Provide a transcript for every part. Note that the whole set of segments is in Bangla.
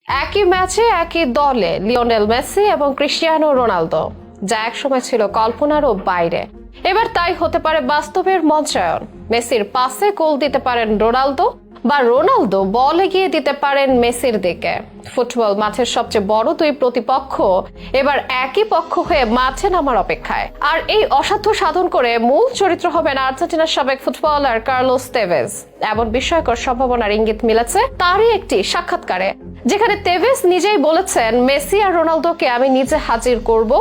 একই ম্যাচে একই দলে লিওনেল মেসি এবং ক্রিস্টিয়ানো রোনালদো, যা একসময় ছিল কল্পনারও বাইরে, এবার তাই হতে পারে বাস্তবের মঞ্চায়ন। মেসির পাসে গোল দিতে পারেন রোনালদো, বা রোনালদো বল এগিয়ে দিতে পারেন মেসির দিকে। ফুটবল মাঠের সবচেয়ে বড় দুই প্রতিপক্ষ এবার একই পক্ষ হয়ে মাঠে নামার অপেক্ষায়। আর এই অসাধ্য সাধন করে মূল চরিত্র হবেন আর্জেন্টিনার সাবেক ফুটবলার কার্লোস তেভেজ। এমন বিস্ময়কর সম্ভাবনার ইঙ্গিত মিলেছে তারই একটি সাক্ষাৎকারে, যেখানে তেভেজ নিজেই বলেছেন, মেসি আর রোনালদোকে আমি নিজে হাজির করব।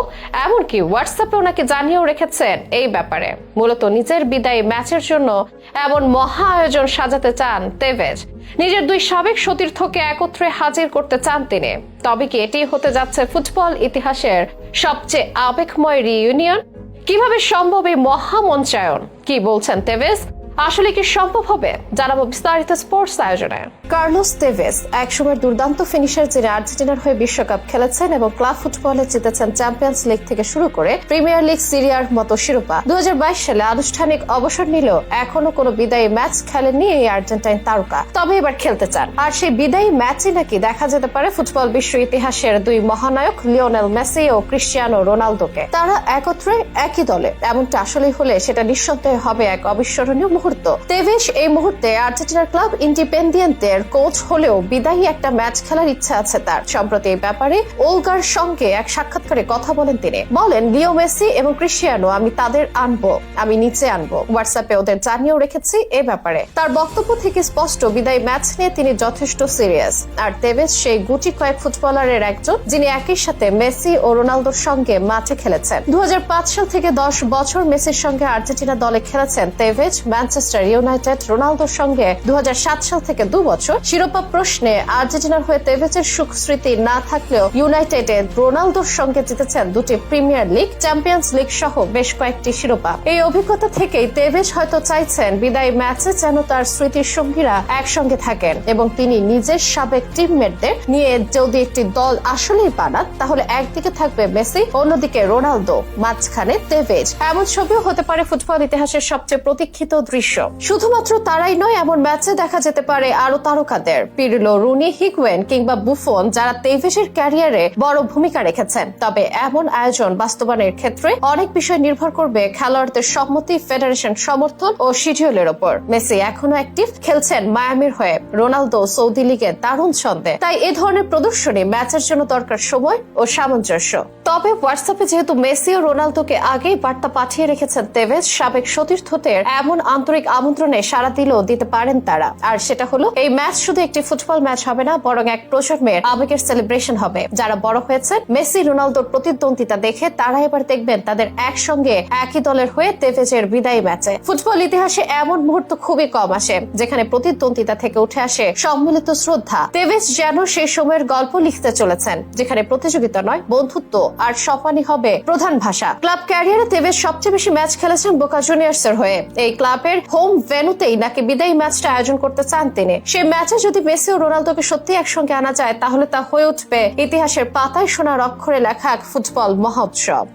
এমনকি হোয়াটসঅ্যাপে ওনাকে জানিয়েও রেখেছেন এই ব্যাপারে। মূলত নিজের বিদায়ী ম্যাচের জন্য এমন মহা আয়োজন সাজাতে চান তেভেজ। নিজের দুই সাবেক সতীর্থকে একত্রে হাজির করতে চান তিনি। তবে কি এটি হতে যাচ্ছে ফুটবল ইতিহাসের সবচেয়ে আবেগময় রিইউনিয়ন? কিভাবে সম্ভব এই মহামঞ্চায়ন? কি বলছেন তেভেজ? আসলে কি সম্ভব হবে? জানাবো বিস্তারিত স্পোর্টস আয়োজনে। কার্লোস তেভেজ একসময় দুর্দান্ত ফিনিশার, যিনি আর্জেন্টিনার হয়ে বিশ্বকাপ খেলেছেন এবং ক্লাব ফুটবলে জিতেছেন চ্যাম্পিয়ন্স লিগ থেকে শুরু করে প্রিমিয়ার লিগ, সিরিয়ার মতো শিরোপা। 2022 সালে আনুষ্ঠানিক অবসর নিলেও এখনো কোনো বিদায়ী ম্যাচ খেলেননি এই আর্জেন্টাইন তারকা। তবে এবার খেলতে চান, আর সেই বিদায়ী ম্যাচই নাকি দেখা যেতে পারে ফুটবল বিশ্ব ইতিহাসের দুই মহানায়ক লিওনেল মেসি ও ক্রিস্টিয়ানো রোনালদোকে। তারা একত্রে একই দলে, এমনটা আসলেই হলে সেটা নিঃসন্দেহে হবে এক অবিস্মরণীয় মুহূর্ত। তেভেজ এই মুহূর্তে আর্জেন্টিনার ক্লাব ইন্ডিপেন্ডিয়েন্তের কোচ হলেও বিদায়ী একটা ম্যাচ খেলার ইচ্ছা আছে তার। সম্প্রতি এই ব্যাপারে ওলগার সঙ্গে এক সাক্ষাৎকারে কথা বলেন তিনি। বলেন, লিও মেসি এবং ক্রিস্টিয়ানো আমি তাদের আনবো, আমি নিচে আনবো। হোয়াটসঅ্যাপে ওদের জানিয়েও রেখেছি এ ব্যাপারে। তার বক্তব্য থেকে স্পষ্ট, বিদায়ী ম্যাচ নিয়ে তিনি যথেষ্ট সিরিয়াস। আর তেভেজ সেই গুটি কয়েক ফুটবলারের একজন, যিনি একই সাথে মেসি ও রোনালদোর সঙ্গে মাঠে খেলেছেন। 2005 সাল থেকে 10 বছর মেসির সঙ্গে আর্জেন্টিনা দলে খেলেছেন তেভেজ। ম্যানচেস্টার ইউনাইটেড রোনালদোর সঙ্গে 2007 সাল থেকে 2 বছর। শিরোপা প্রশ্নে আর্জেন্টিনার হয়ে তেভেজের সুখ স্মৃতি না থাকলেও ইউনাইটেডে রোনালদোর সঙ্গে জিতেছেন 2টি প্রিমিয়ার লিগ, চ্যাম্পিয়ন্স লিগ সহ বেশ কয়েকটি শিরোপা। এই অভিজ্ঞতা থেকেই তেভেজ হয়তো চাইছেন বিদায়ী ম্যাচে যেন তার স্মৃতির সঙ্গীরা একসঙ্গে থাকেন, এবং তিনি নিজের সাবেক টিমমেটদের নিয়ে যদি একটি দল আসলেই বানান, তাহলে একদিকে থাকবে মেসি, অন্যদিকে রোনালদো, মাঝখানে তেভেজ। এমন ছবিও হতে পারে ফুটবল ইতিহাসের সবচেয়ে প্রতীক্ষিত দৃশ্য। শুধুমাত্র তারাই নয়, এমন ম্যাচে দেখা যেতে পারে আরো তারকাদের, পিরলো, রুনি, হিগুয়েন কিংবা বুফন, যারা তেভেজের ক্যারিয়ারে বড় ভূমিকা রেখেছেন। তবে এমন আয়োজন বাস্তবায়নের ক্ষেত্রে অনেক বিষয় নির্ভর করবে খেলোয়াড়দের সম্মতি, ফেডারেশন সমর্থন ও শিডিউলের ওপর। মেসি এখনো অ্যাক্টিভ, খেলছেন মায়ামির হয়ে। রোনালদো সৌদি লিগে দারুণ ছন্দে। তাই এ ধরনের প্রদর্শনী ম্যাচের জন্য দরকার সময় ও সামঞ্জস্য। তবে হোয়াটসঅ্যাপে যেহেতু মেসি ও রোনালদোকে আগেই বার্তা পাঠিয়ে রেখেছেন তেভেজ, সাবেক সতীর্থদের এমন আন্তরিক আমন্ত্রণে সাড়া দিলেও দিতে পারেন তারা। আর সেটা হলো, এই ম্যাচ শুধু একটি ফুটবল ম্যাচ হবে না, বরং এক প্রজন্মের আবেগের সেলিব্রেশন হবে। যারা বড় হয়েছেন মেসি রোনালদোর প্রতিদ্বন্দ্বিতা দেখে, তারা এবার দেখবেন তাদের একসঙ্গে একই দলের হয়ে তেভেজের বিদায়ী ম্যাচে। ফুটবল ইতিহাসে এমন মুহূর্ত খুবই কম আসে যেখানে প্রতিদ্বন্দ্বিতা থেকে উঠে আসে সম্মিলিত শ্রদ্ধা। তেভেজ যেন সেই সময়ের গল্প লিখতে চলেছেন, যেখানে প্রতিযোগিতা নয়, বন্ধুত্ব আর সম্মানই হবে প্রধান ভাষা। ক্লাব ক্যারিয়ারে তেভেজ সবচেয়ে বেশি ম্যাচ খেলেছেন বোকা জুনিয়র্সের হয়ে। এই ক্লাবের হোম ভেন্যুতেই নাকি বিদায়ী ম্যাচটা আয়োজন করতে চান তিনি। সেই ম্যাচে যদি মেসি ও রোনালদোকে সত্যি একসঙ্গে আনা যায়, তাহলে তা হয়ে উঠবে ইতিহাসের পাতায় সোনার অক্ষরে লেখা এক ফুটবল মহোৎসব।